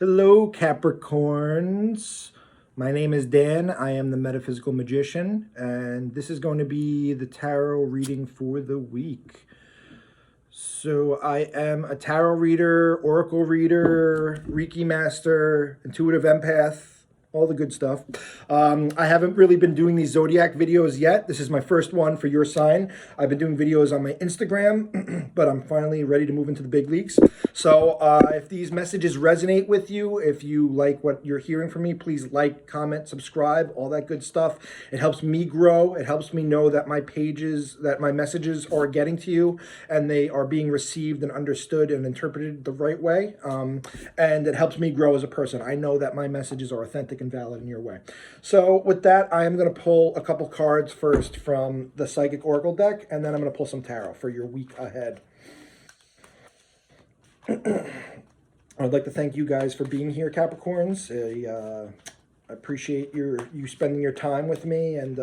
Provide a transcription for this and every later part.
Hello, Capricorns. My name is Dan. I am the Metaphysical Magician, and this is going to be the tarot reading for the week. So I am a tarot reader, oracle reader, Reiki master, intuitive empath, all the good stuff. I haven't really been doing these zodiac videos yet. This is my first one for your sign. I've been doing videos on my Instagram, but I'm finally ready to move into the big leagues. So if these messages resonate with you, if you like what you're hearing from me, please like, comment, subscribe, all that good stuff. It helps me grow. It helps me know that my messages are getting to you and they are being received and understood and interpreted the right way. And it helps me grow as a person. I know that my messages are authentic and valid in your way. So with that, I am going to pull a couple cards first from the Psychic Oracle deck, and then I'm going to pull some tarot for your week ahead. I'd like to thank you guys for being here, Capricorns. I appreciate you spending your time with me and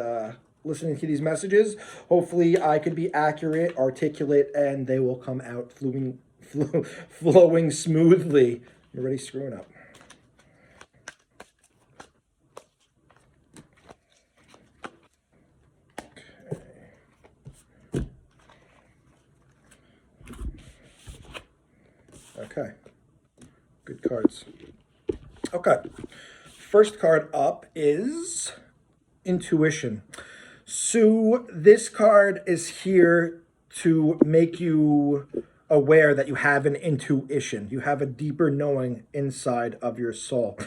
listening to these messages. Hopefully I could be accurate, articulate, and they will come out flowing smoothly. You're already screwing up. Okay, good cards. Okay, first card up is Intuition. So this card is here to make you aware that you have an intuition. You have a deeper knowing inside of your soul.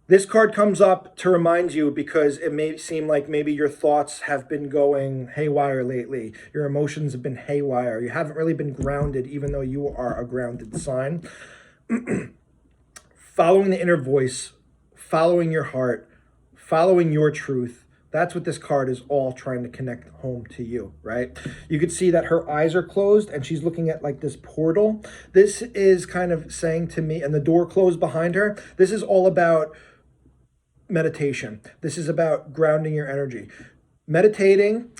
This card comes up to remind you because it may seem like maybe your thoughts have been going haywire lately. Your emotions have been haywire. You haven't really been grounded, even though you are a grounded sign. Following the inner voice, following your heart, following your truth. That's what this card is all trying to connect home to you, right? You could see that her eyes are closed and she's looking at like this portal. This is kind of saying to me, and the door closed behind her, this is all about meditation. This is about grounding your energy. Meditating,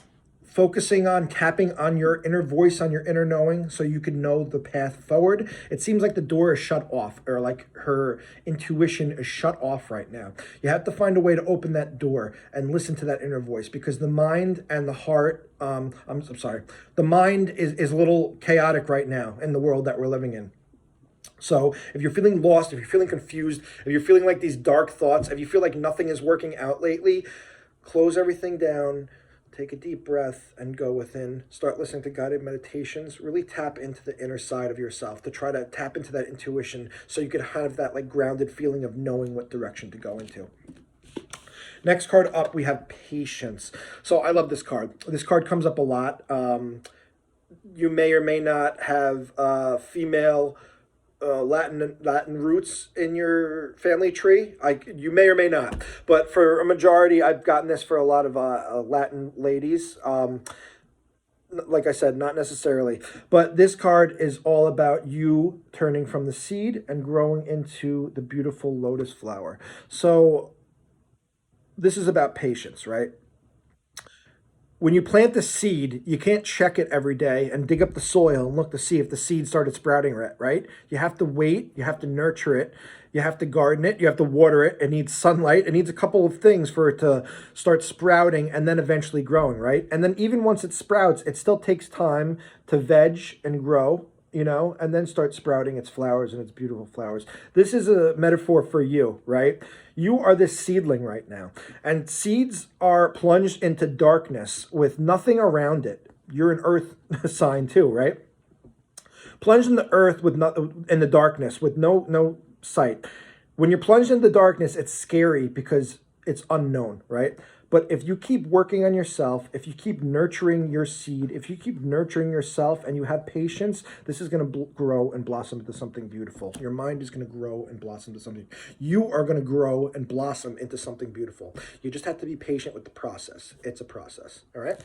focusing on tapping on your inner voice, on your inner knowing, so you can know the path forward. It seems like the door is shut off, or like her intuition is shut off right now. You have to find a way to open that door and listen to that inner voice, because the mind and the heart, I'm sorry, the mind is a little chaotic right now in the world that we're living in. So if you're feeling lost, if you're feeling confused, if you're feeling like these dark thoughts, if you feel like nothing is working out lately, close everything down, take a deep breath and go within. Start listening to guided meditations. Really tap into the inner side of yourself to try to tap into that intuition so you could have that like grounded feeling of knowing what direction to go into. Next card up, we have Patience. So I love this card. This card comes up a lot. You may or may not have female Latin roots in your family tree. You may or may not, but for a majority, I've gotten this for a lot of Latin ladies. Like I said, not necessarily, but this card is all about you turning from the seed and growing into the beautiful lotus flower. So this is about patience, right? When you plant the seed, you can't check it every day and dig up the soil and look to see if the seed started sprouting right? You have to wait, you have to nurture it, you have to garden it, you have to water it, it needs sunlight, it needs a couple of things for it to start sprouting and then eventually growing, right? And then even once it sprouts, it still takes time to veg and grow, and then start sprouting its flowers and its beautiful flowers. This is a metaphor for you, right? You are this seedling right now, and seeds are plunged into darkness with nothing around it. You're an earth sign too, right? Plunged in the earth in the darkness with no sight. When you're plunged in the darkness, it's scary because it's unknown, right? But if you keep working on yourself, if you keep nurturing your seed, if you keep nurturing yourself and you have patience, this is going to grow and blossom into something beautiful. Your mind is going to grow and blossom into something. You are going to grow and blossom into something beautiful. You just have to be patient with the process. It's a process, all right?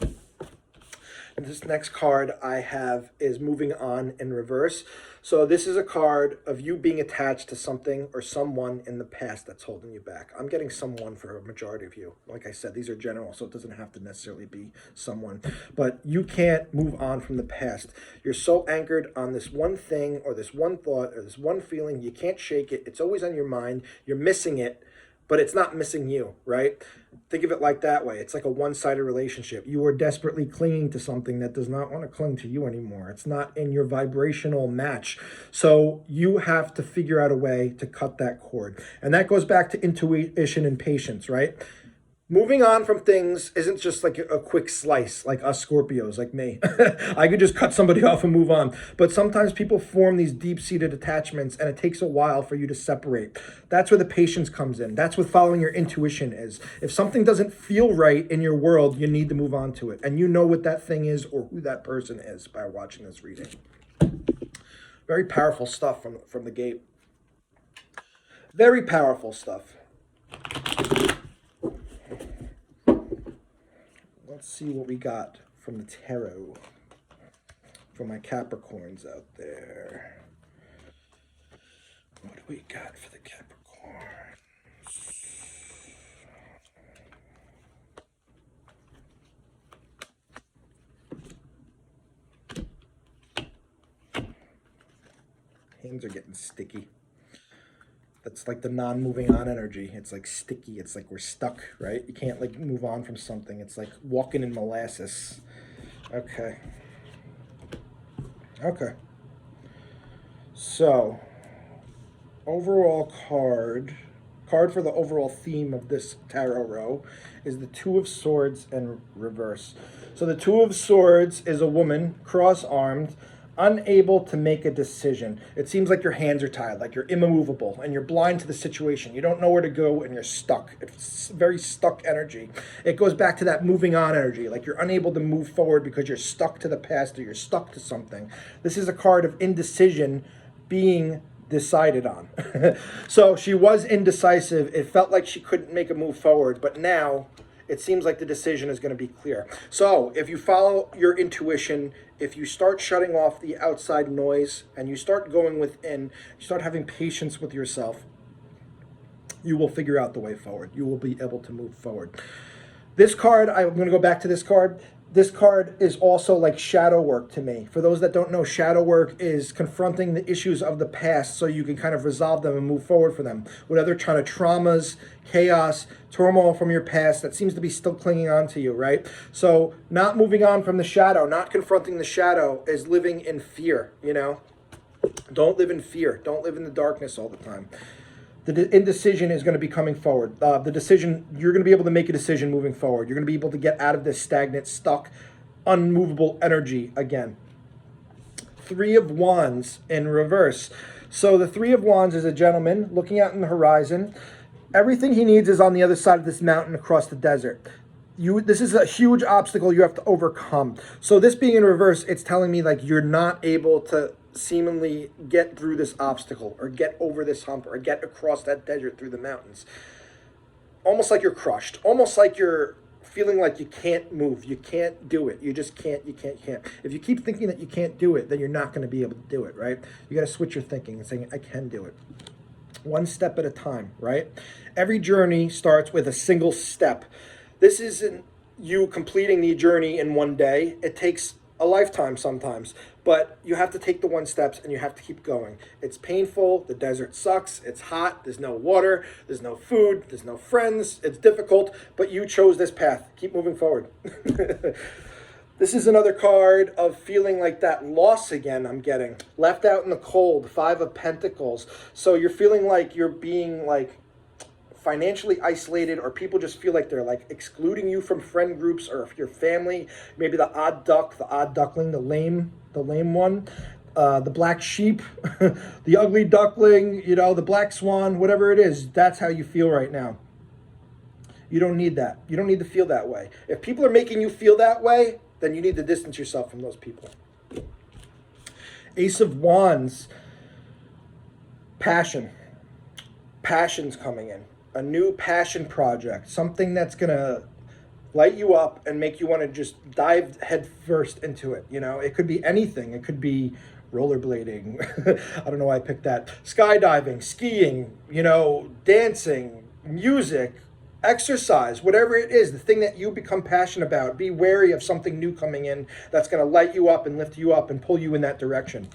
And this next card I have is moving on in reverse. So this is a card of you being attached to something or someone in the past that's holding you back. I'm getting someone for a majority of you. Like I said, these are general, so it doesn't have to necessarily be someone. But you can't move on from the past. You're so anchored on this one thing or this one thought or this one feeling, you can't shake it. It's always on your mind. You're missing it, but it's not missing you, right? Think of it like that way. It's like a one-sided relationship. You are desperately clinging to something that does not want to cling to you anymore. It's not in your vibrational match. So you have to figure out a way to cut that cord. And that goes back to intuition and patience, right? Moving on from things isn't just like a quick slice, like us Scorpios, like me. I could just cut somebody off and move on. But sometimes people form these deep-seated attachments, and it takes a while for you to separate. That's where the patience comes in. That's what following your intuition is. If something doesn't feel right in your world, you need to move on to it. And you know what that thing is or who that person is by watching this reading. Very powerful stuff from the gate. Very powerful stuff. Let's see what we got from the tarot for my Capricorns out there. What do we got for the Capricorns? Hands are getting sticky. That's like the non-moving on energy. It's like sticky. It's like we're stuck, right? You can't like move on from something. It's like walking in molasses. Okay. Okay. So, overall card for the overall theme of this tarot row is the Two of Swords in reverse. So the Two of Swords is a woman, cross-armed, unable to make a decision. It seems like your hands are tied, like you're immovable, and you're blind to the situation. You don't know where to go, and you're stuck. It's very stuck energy. It goes back to that moving on energy, like you're unable to move forward because you're stuck to the past or you're stuck to something. This is a card of indecision being decided on. So she was indecisive. It felt like she couldn't make a move forward, but now it seems like the decision is going to be clear. So if you follow your intuition, if you start shutting off the outside noise and you start going within, you start having patience with yourself, you will figure out the way forward. You will be able to move forward. This card, I'm going to go back to this card. This card is also like shadow work to me. For those that don't know, shadow work is confronting the issues of the past so you can kind of resolve them and move forward for them. Whatever kind of traumas, chaos, turmoil from your past that seems to be still clinging on to you, right? So not moving on from the shadow, not confronting the shadow is living in fear, you know? Don't live in fear. Don't live in the darkness all the time. The indecision is going to be coming forward. The decision, you're going to be able to make a decision moving forward. You're going to be able to get out of this stagnant, stuck, unmovable energy again. Three of Wands in reverse. So the Three of Wands is a gentleman looking out in the horizon. Everything he needs is on the other side of this mountain across the desert. This is a huge obstacle you have to overcome. So this being in reverse, it's telling me like you're not able to seemingly get through this obstacle or get over this hump or get across that desert through the mountains. Almost like you're crushed. Almost like you're feeling like you can't move. You can't do it. You just can't. You can't. If you keep thinking that you can't do it, then you're not going to be able to do it, right? You got to switch your thinking and saying, I can do it. One step at a time, right? Every journey starts with a single step. This isn't you completing the journey in one day. It takes a lifetime sometimes, but you have to take the one steps and you have to keep going. It's painful. The desert sucks. It's hot. There's no water. There's no food. There's no friends. It's difficult, but you chose this path. Keep moving forward. This is another card of feeling like that loss again I'm getting. Left out in the cold, Five of Pentacles. So you're feeling like you're being like financially isolated, or people just feel like they're like excluding you from friend groups or if your family, maybe the odd duck, the odd duckling, the lame one, the black sheep, the ugly duckling, you know, the black swan, whatever it is, that's how you feel right now. You don't need that. You don't need to feel that way. If people are making you feel that way, then you need to distance yourself from those people. Ace of Wands, passion. Passion's coming in. A new passion project, something that's going to light you up and make you want to just dive head first into it. You know, it could be anything. It could be rollerblading. I don't know why I picked that. Skydiving, skiing, you know, dancing, music, exercise, whatever it is, the thing that you become passionate about. Be wary of something new coming in that's going to light you up and lift you up and pull you in that direction.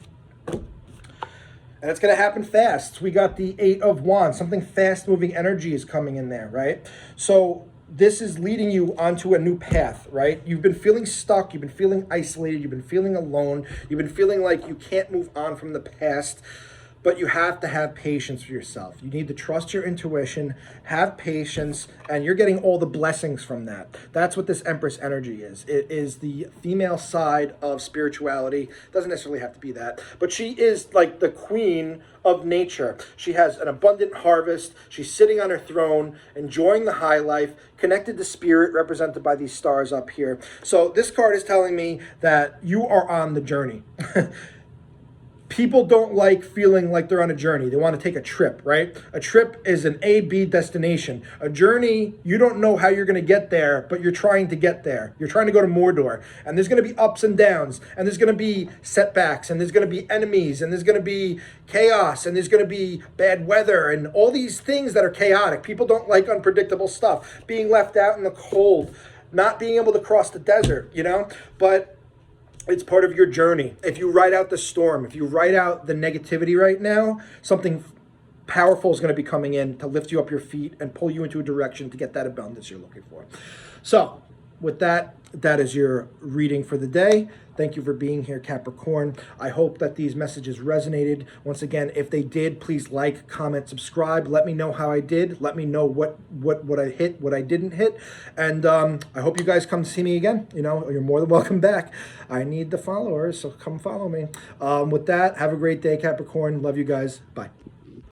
And it's going to happen fast. We got the 8 of Wands. Something fast-moving energy is coming in there, right? So this is leading you onto a new path, right? You've been feeling stuck. You've been feeling isolated. You've been feeling alone. You've been feeling like you can't move on from the past. But you have to have patience for yourself. You need to trust your intuition, have patience, and you're getting all the blessings from that. That's what this Empress energy is. It is the female side of spirituality. Doesn't necessarily have to be that, but she is like the queen of nature. She has an abundant harvest. She's sitting on her throne, enjoying the high life, connected to spirit, represented by these stars up here. So this card is telling me that you are on the journey. People don't like feeling like they're on a journey. They want to take a trip, right? A trip is an A-B destination. A journey, you don't know how you're going to get there, but you're trying to get there. You're trying to go to Mordor. And there's going to be ups and downs. And there's going to be setbacks. And there's going to be enemies. And there's going to be chaos. And there's going to be bad weather. And all these things that are chaotic. People don't like unpredictable stuff. Being left out in the cold. Not being able to cross the desert, you know? But it's part of your journey. If you ride out the storm, if you ride out the negativity right now, something powerful is going to be coming in to lift you up your feet and pull you into a direction to get that abundance you're looking for. So with that, that is your reading for the day. Thank you for being here, Capricorn. I hope that these messages resonated. Once again, if they did, please like, comment, subscribe. Let me know how I did. Let me know what I hit, what I didn't hit. And I hope you guys come see me again. You know, you're more than welcome back. I need the followers, so come follow me. With that, have a great day, Capricorn. Love you guys. Bye.